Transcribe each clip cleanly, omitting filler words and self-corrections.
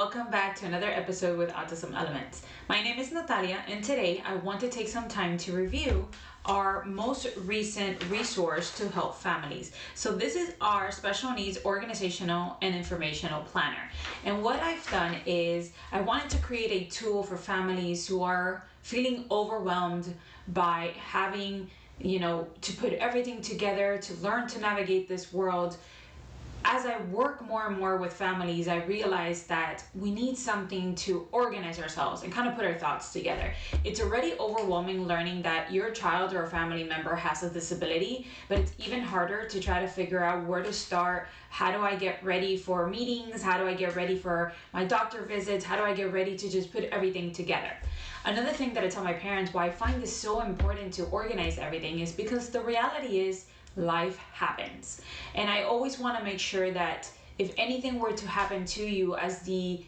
welcome back to another episode with Autism Elements. My name is Natalia, and today I want to take some time to review our most recent resource to help families. So this is our special needs organizational and informational planner. And what I've done is I wanted to create a tool for families who are feeling overwhelmed by having, to put everything together, to learn to navigate this world. As I work more and more with families, I realize that we need something to organize ourselves and kind of put our thoughts together. It's already overwhelming learning that your child or a family member has a disability, but it's even harder to try to figure out where to start. How do I get ready for meetings? How do I get ready for my doctor visits? How do I get ready to just put everything together? Another thing that I tell my parents why I find this so important to organize everything is because the reality is life happens. And I always want to make sure that if anything were to happen to you as the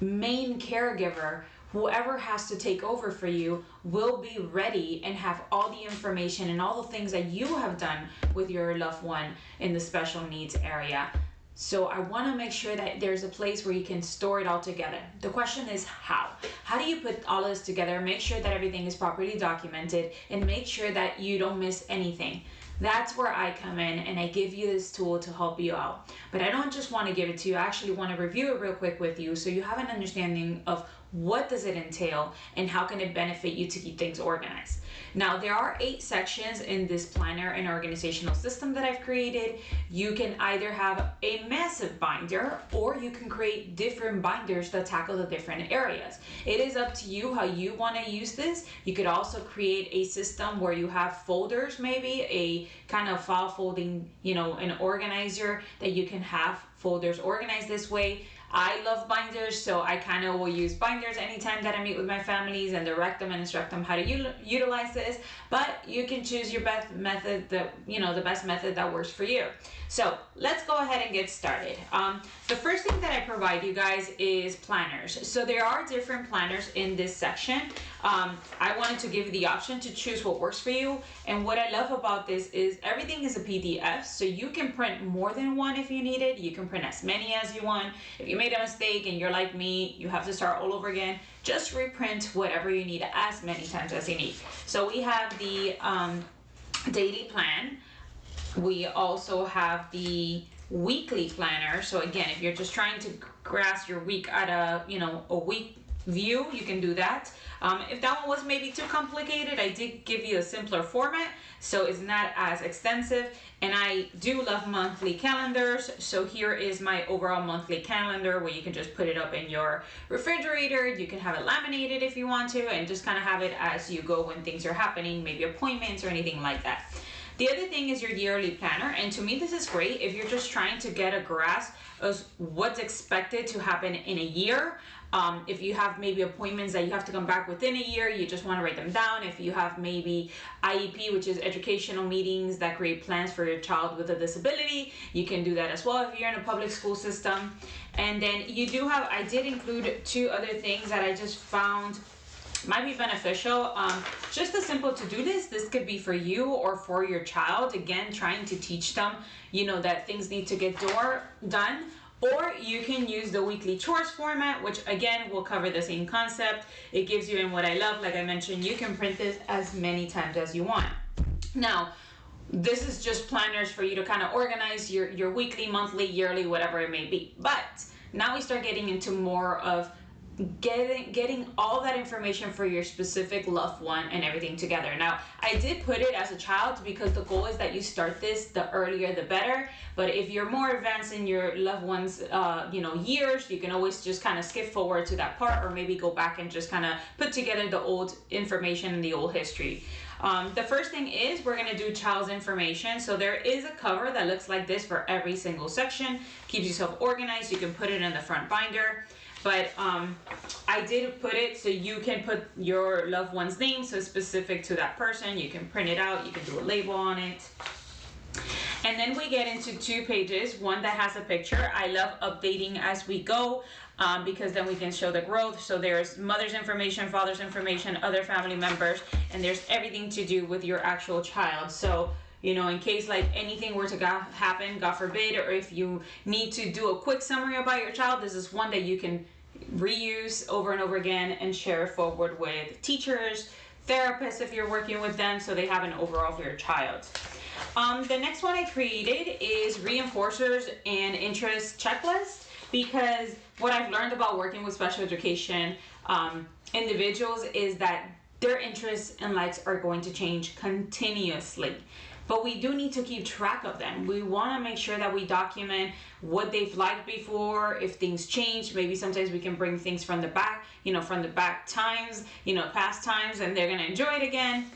main caregiver, whoever has to take over for you will be ready and have all the information and all the things that you have done with your loved one in the special needs area. So I want to make sure that there's a place where you can store it all together. The question is how? How do you put all of this together, make sure that everything is properly documented, and make sure that you don't miss anything? That's where I come in and I give you this tool to help you out. But I don't just want to give it to you, I actually want to review it real quick with you so you have an understanding of what does it entail and how can it benefit you to keep things organized. Now, there are 8 sections in this planner and organizational system that I've created. You can either have a massive binder or you can create different binders that tackle the different areas. It is up to you how you want to use this. You could also create a system where you have folders, maybe a kind of file folding, an organizer that you can have folders organized this way. I love binders, so I kind of will use binders anytime that I meet with my families and direct them and instruct them how to utilize this. But you can choose your best method, the best method that works for you. So let's go ahead and get started. The first thing that I provide you guys is planners. So there are different planners in this section. I wanted to give you the option to choose what works for you. And what I love about this is everything is a PDF, so you can print more than one if you need it. You can print as many as you want. If you made a mistake and you're like me, you have to start all over again, just reprint whatever you need as many times as you need. So we have the daily plan. We also have the weekly planner. So again, if you're just trying to grasp your week at a week view, you can do that. If that one was maybe too complicated, I did give you a simpler format, so it's not as extensive. And I do love monthly calendars, so here is my overall monthly calendar where you can just put it up in your refrigerator. You can have it laminated if you want to, and just kind of have it as you go when things are happening, maybe appointments or anything like that. The other thing is your yearly planner, and to me this is great if you're just trying to get a grasp of what's expected to happen in a year. If you have maybe appointments that you have to come back within a year, you just want to write them down. If you have maybe IEP, which is educational meetings that create plans for your child with a disability, you can do that as well if you're in a public school system. And then I did include 2 other things that I just found might be beneficial. Just a simple to-do list. This could be for you or for your child, again trying to teach them that things need to get done. Or you can use the weekly chores format, which again will cover the same concept. It gives you, and what I love, like I mentioned, you can print this as many times as you want. Now, this is just planners for you to kind of organize your weekly, monthly, yearly, whatever it may be. But now we start getting into more of getting all that information for your specific loved one and everything together. Now, I did put it as a child because the goal is that you start this, the earlier the better. But if you're more advanced in your loved one's years, you can always just kind of skip forward to that part, or maybe go back and just kind of put together the old information and the old history. The first thing is we're going to do child's information. So there is a cover that looks like this for every single section. Keeps yourself organized. You can put it in the front binder. But I did put it so you can put your loved one's name, so specific to that person. You can print it out, you can do a label on it. And then we get into 2 pages, one that has a picture. I love updating as we go because then we can show the growth. So there's mother's information, father's information, other family members, and there's everything to do with your actual child. So in case like anything were to happen, God forbid, or if you need to do a quick summary about your child, this is one that you can reuse over and over again and share it forward with teachers, therapists if you're working with them, so they have an overall for your child. The next one I created is reinforcers and interest checklist, because what I've learned about working with special education individuals is that their interests and likes are going to change continuously. But we do need to keep track of them. We want to make sure that we document what they've liked before, if things change. Maybe sometimes we can bring things from the back, from the back times, past times, and they're going to enjoy it again.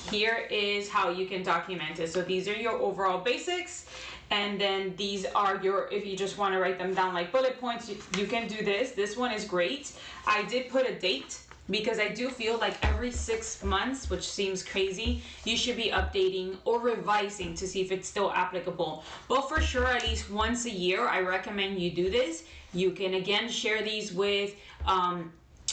Here is how you can document it. So these are your overall basics. And then these are if you just want to write them down like bullet points, you can do this. This one is great. I did put a date, because I do feel like every 6 months, which seems crazy, you should be updating or revising to see if it's still applicable. But for sure, at least once a year, I recommend you do this. You can again share these with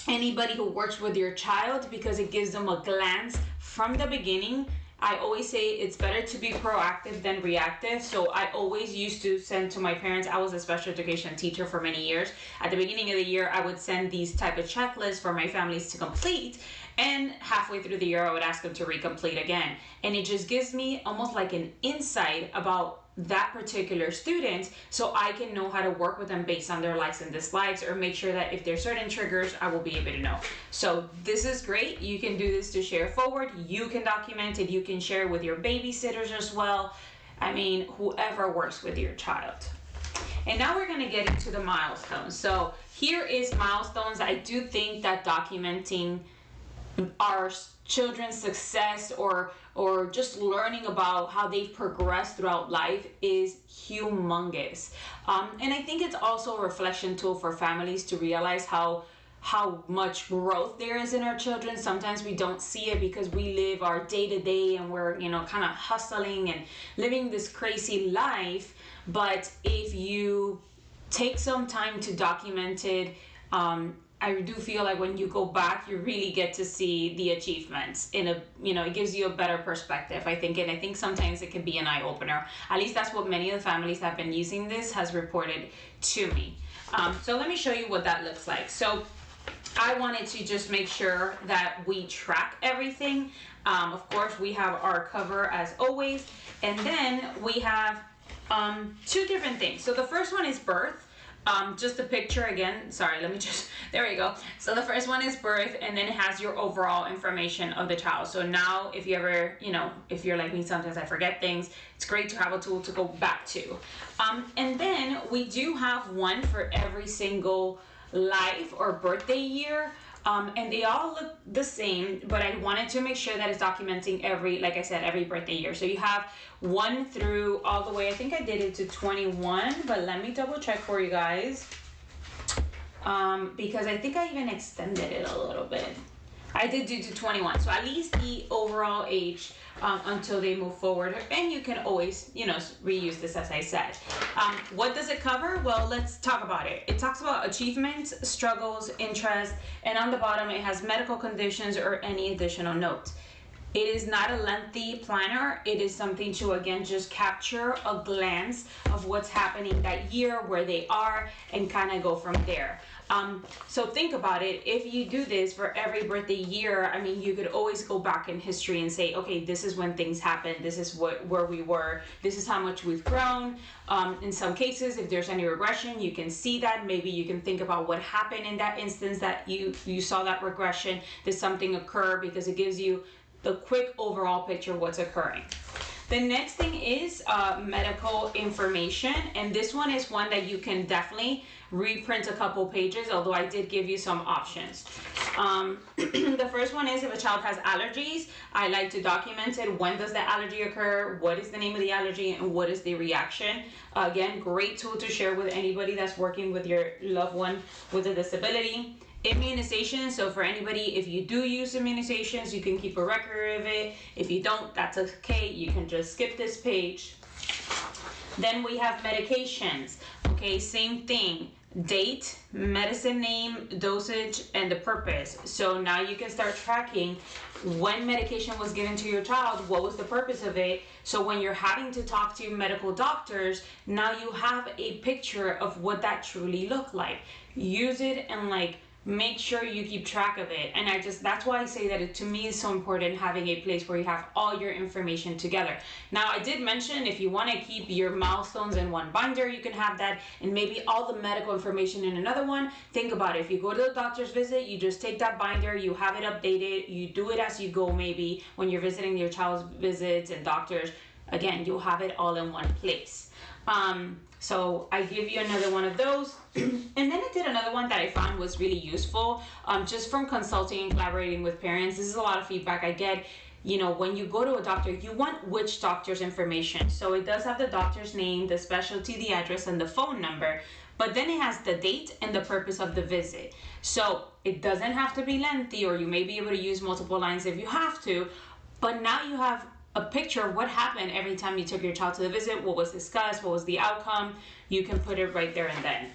anybody who works with your child, because it gives them a glance from the beginning. I always say it's better to be proactive than reactive. So I always used to send to my parents. I was a special education teacher for many years. At the beginning of the year, I would send these type of checklists for my families to complete. And halfway through the year, I would ask them to recomplete again. And it just gives me almost like an insight about that particular student, so I can know how to work with them based on their likes and dislikes, or make sure that if there's certain triggers, I will be able to know. So this is great. You can do this to share forward. You can document it. You can share with your babysitters as well. I mean, whoever works with your child. And now we're going to get into the milestones. So here is milestones. I do think that documenting our children's success or just learning about how they've progressed throughout life is humongous. And I think it's also a reflection tool for families to realize how much growth there is in our children. Sometimes we don't see it because we live our day-to-day and we're kind of hustling and living this crazy life. But if you take some time to document it, I do feel like when you go back, you really get to see the achievements it gives you a better perspective, I think. And I think sometimes it can be an eye opener. At least that's what many of the families that have been using this has reported to me. So let me show you what that looks like. So I wanted to just make sure that we track everything. Of course, we have our cover as always. And then we have two different things. So the first one is birth. Just a picture again. Sorry, there we go. So the first one is birth, and then it has your overall information of the child. So now if you ever, if you're like me, sometimes I forget things, it's great to have a tool to go back to. And then we do have one for every single life or birthday year. And they all look the same, but I wanted to make sure that it's documenting like I said, every birthday year. So you have 1 through all the way, I think I did it to 21, but let me double check for you guys. Because I think I even extended it a little bit. I did do to 21, so at least the overall age until they move forward. And you can always, reuse this, as I said. What does it cover? Well, let's talk about it. It talks about achievements, struggles, interests, and on the bottom it has medical conditions or any additional notes. It is not a lengthy planner. It is something to, again, just capture a glance of what's happening that year, where they are, and kind of go from there. So think about it. If you do this for every birthday year, I mean, you could always go back in history and say, okay, this is when things happened. This is where we were. This is how much we've grown. In some cases, if there's any regression, you can see that. Maybe you can think about what happened in that instance that you saw that regression. Did something occur? Because it gives you the quick overall picture of what's occurring. The next thing is medical information, and this one is one that you can definitely reprint a couple pages, although I did give you some options. The first one is if a child has allergies, I like to document it. When does the allergy occur? What is the name of the allergy? And what is the reaction? Again, great tool to share with anybody that's working with your loved one with a disability. Immunization, so for anybody, if you do use immunizations, you can keep a record of it. If you don't, that's okay. You can just skip this page. Then we have medications. Okay, same thing. date, medicine name, dosage, and the purpose. So now you can start tracking when medication was given to your child, what was the purpose of it. So when you're having to talk to medical doctors, now you have a picture of what that truly looked like. Use it and like make sure you keep track of it. And that's why I say that it to me is so important having a place where you have all your information together. Now I did mention if you want to keep your milestones in one binder, you can have that, and maybe all the medical information in another one. Think about it. If you go to the doctor's visit, you just take that binder, you have it updated, you do it as you go. Maybe when you're visiting your child's visits and doctors, again, you'll have it all in one place. So I give you another one of those. And then I did another one that I found was really useful, just from consulting and collaborating with parents. This is a lot of feedback I get. You know, when you go to a doctor, you want which doctor's information. So it does have the doctor's name, the specialty, the address, and the phone number. But then it has the date and the purpose of the visit. So it doesn't have to be lengthy, or you may be able to use multiple lines if you have to. But now you have a picture of what happened every time you took your child to the visit, what was discussed, what was the outcome. You can put it right there and then.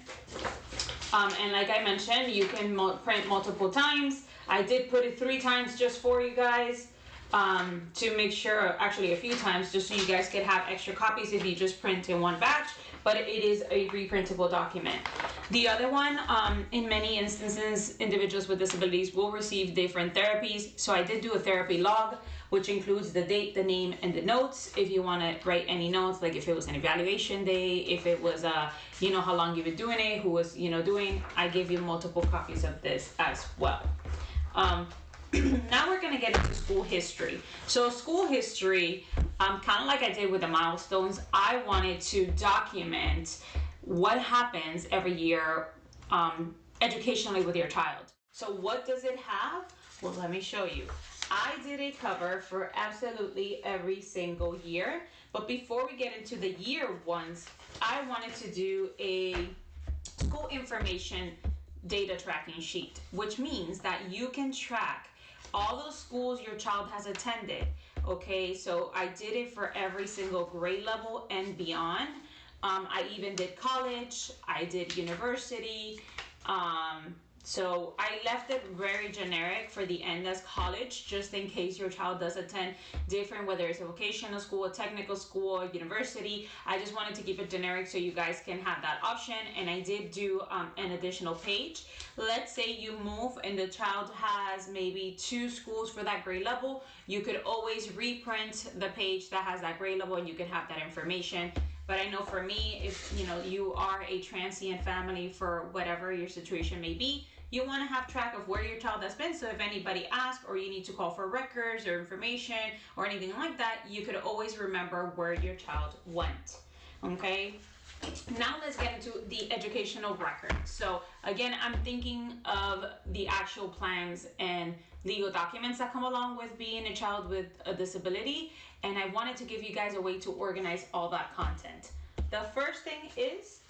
And like I mentioned, you can print multiple times. I did put it 3 times just for you guys, to make sure, actually a few times, just so you guys could have extra copies if you just print in one batch, but it is a reprintable document. The other one, in many instances, individuals with disabilities will receive different therapies. So I did do a therapy log, which includes the date, the name, and the notes. If you want to write any notes, like if it was an evaluation day, if it was, how long you've been doing it, who was, doing, I gave you multiple copies of this as well. Now we're going to get into school history. So school history, kind of like I did with the milestones, I wanted to document what happens every year educationally with your child. So what does it have? Well, let me show you. I did a cover for absolutely every single year, but before we get into the year ones, I wanted to do a school information data tracking sheet, which means that you can track all those schools your child has attended. Okay, so I did it for every single grade level and beyond. I even did college, I did university. So I left it very generic for the end as college, just in case your child does attend different, whether it's a vocational school, a technical school, a university. I just wanted to keep it generic so you guys can have that option. And I did do an additional page. Let's say you move and the child has maybe 2 schools for that grade level. You could always reprint the page that has that grade level and you can have that information. But I know for me, if you are a transient family for whatever your situation may be, you want to have track of where your child has been. So if anybody asks or you need to call for records or information or anything like that, you could always remember where your child went. Okay. Now let's get into the educational record. So again, I'm thinking of the actual plans and legal documents that come along with being a child with a disability, and I wanted to give you guys a way to organize all that content. The first thing is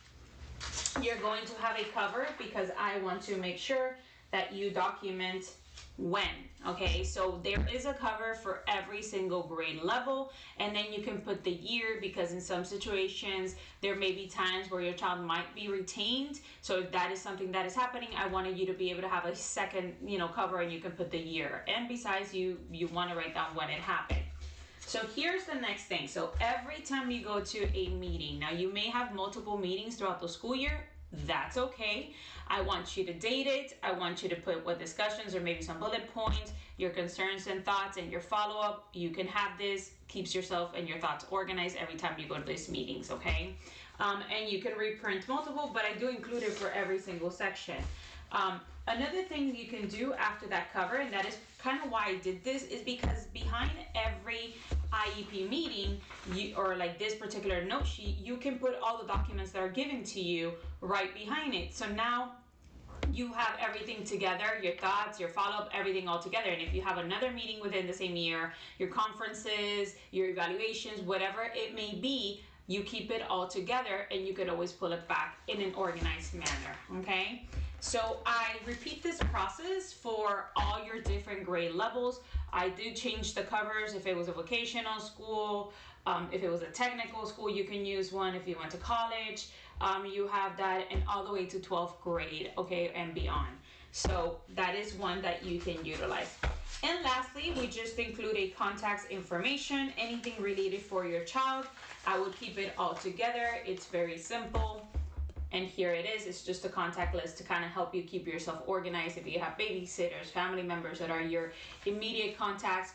you're going to have a cover, because I want to make sure that you document when. Okay, so there is a cover for every single grade level, and then you can put the year, because in some situations there may be times where your child might be retained. So if that is something that is happening, I wanted you to be able to have a second cover, and you can put the year, and besides you want to write down when it happened. So here's the next thing. So every time you go to a meeting, now you may have multiple meetings throughout the school year. That's okay. I want you to date it. I want you to put what discussions or maybe some bullet points, your concerns and thoughts, and your follow-up. You can have this, keeps yourself and your thoughts organized every time you go to these meetings, okay? And you can reprint multiple, but I do include it for every single section. Another thing you can do after that cover, and that is kind of why I did this, is because behind every IEP meeting, or like this particular note sheet, you can put all the documents that are given to you right behind it. So now you have everything together, your thoughts, your follow-up, everything all together. And if you have another meeting within the same year, your conferences, your evaluations, whatever it may be, you keep it all together and you could always pull it back in an organized manner, okay? So I repeat this process for all your different grade levels. I do change the covers if it was a vocational school, if it was a technical school, you can use one if you went to college. You have that, and all the way to 12th grade, okay, and beyond. So that is one that you can utilize. And lastly, we just include a contacts information, anything related for your child. I would keep it all together. It's very simple. And here it is. It's just a contact list to kind of help you keep yourself organized. If you have babysitters, family members that are your immediate contacts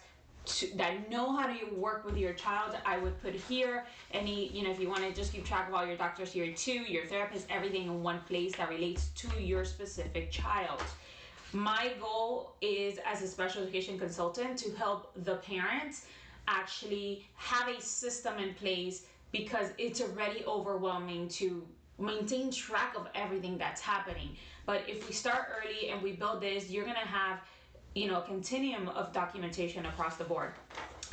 that know how to work with your child, I would put here. Any, if you want to just keep track of all your doctors here too, your therapist, everything in one place that relates to your specific child. My goal is, as a special education consultant, to help the parents actually have a system in place, because it's already overwhelming to maintain track of everything that's happening. But if we start early and we build this, you're gonna have a continuum of documentation across the board.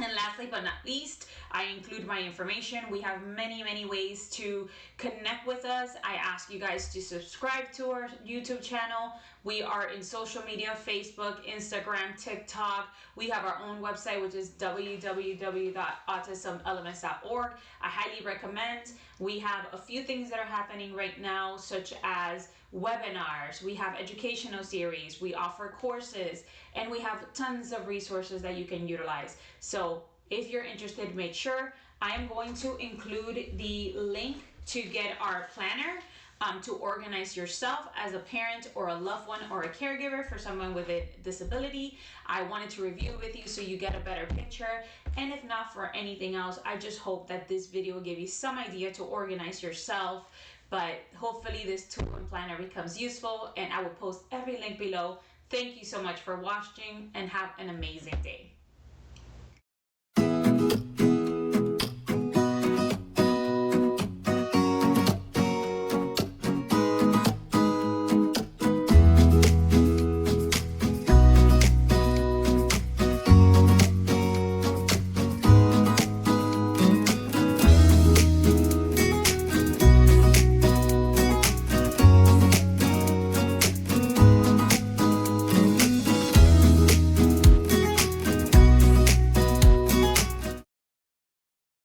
And lastly but not least, I include my information. We have many ways to connect with us. I ask you guys to subscribe to our YouTube channel. We are in social media, Facebook, Instagram, TikTok. We have our own website, which is www.autismelements.org. I highly recommend. We have a few things that are happening right now, such as webinars. We have educational series. We offer courses, and we have tons of resources that you can utilize. So if you're interested, make sure. I am going to include the link to get our planner to organize yourself as a parent or a loved one or a caregiver for someone with a disability. I wanted to review it with you so you get a better picture. And if not for anything else, I just hope that this video gave you some idea to organize yourself. But hopefully this tool and planner becomes useful, and I will post every link below. Thank you so much for watching, and have an amazing day.